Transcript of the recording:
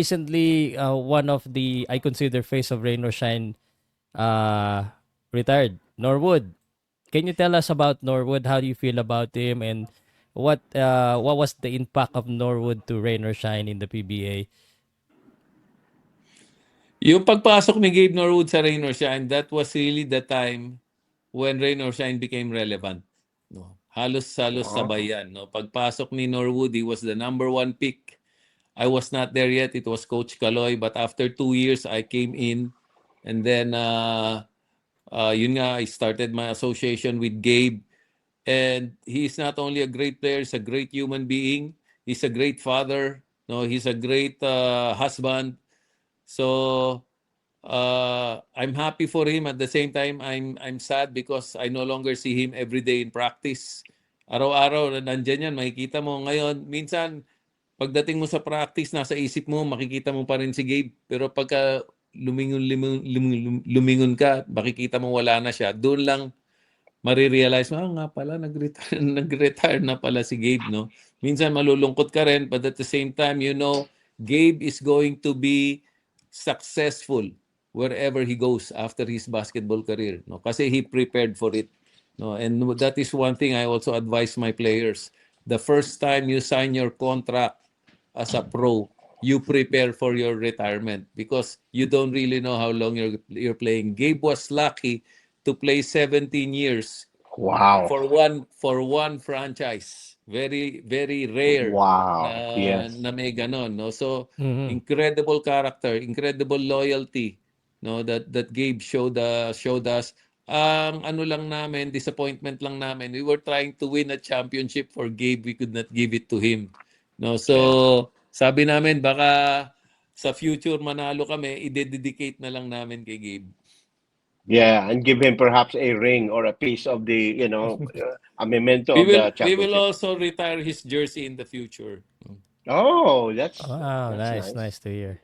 recently, one of the I consider face of Rain or Shine uh, retired, Norwood. Can you tell us about Norwood? How do you feel about him, and what was the impact of Norwood to Rain or Shine in the PBA? Yung pagpasok ni Gabe Norwood sa Rain or Shine, that was really the time when Rain or Shine became relevant. No? Halos-halos Wow. sabay yan. No? Pagpasok ni Norwood, he was the number one pick. I was not there yet. It was Coach Kaloy. But after 2 years, I came in. And then, yun nga, I started my association with Gabe. And he's not only a great player, he's a great human being. He's a great father. No, he's a great husband. So I'm happy for him. At the same time, I'm sad because I no longer see him every day in practice. Araw-araw nandiyan yan, makikita mo ngayon. Minsan, pagdating mo sa practice, nasa isip mo, makikita mo pa rin si Gabe. Pero pagka lumingon ka, makikita mo wala na siya. Doon lang marirealize mo, nga pala, nag-retire, nag-retire na pala si Gabe, no? Minsan malulungkot ka rin, but at the same time, you know, Gabe is going to be successful wherever he goes after his basketball career, no? Kasi he prepared for it, no? And that is one thing I also advise my players. The first time you sign your contract as a pro, you prepare for your retirement because you don't really know how long you're playing. Gabe was lucky to play 17 years Wow. for one franchise. Very very rare Wow. Yes. na may ganon, no? So Mhm. incredible character, incredible loyalty, no, that Gabe showed us. Ang ano lang namin, disappointment lang namin. We were trying to win a championship for Gabe, we could not give it to him. No, so sabi namin baka sa future manalo kami, i-dedicate na lang namin kay Gabe. Yeah, and give him perhaps a ring or a piece of the, a memento We of the will championship. also retire his jersey in the future. Oh, that's Wow, nice, nice. nice to hear.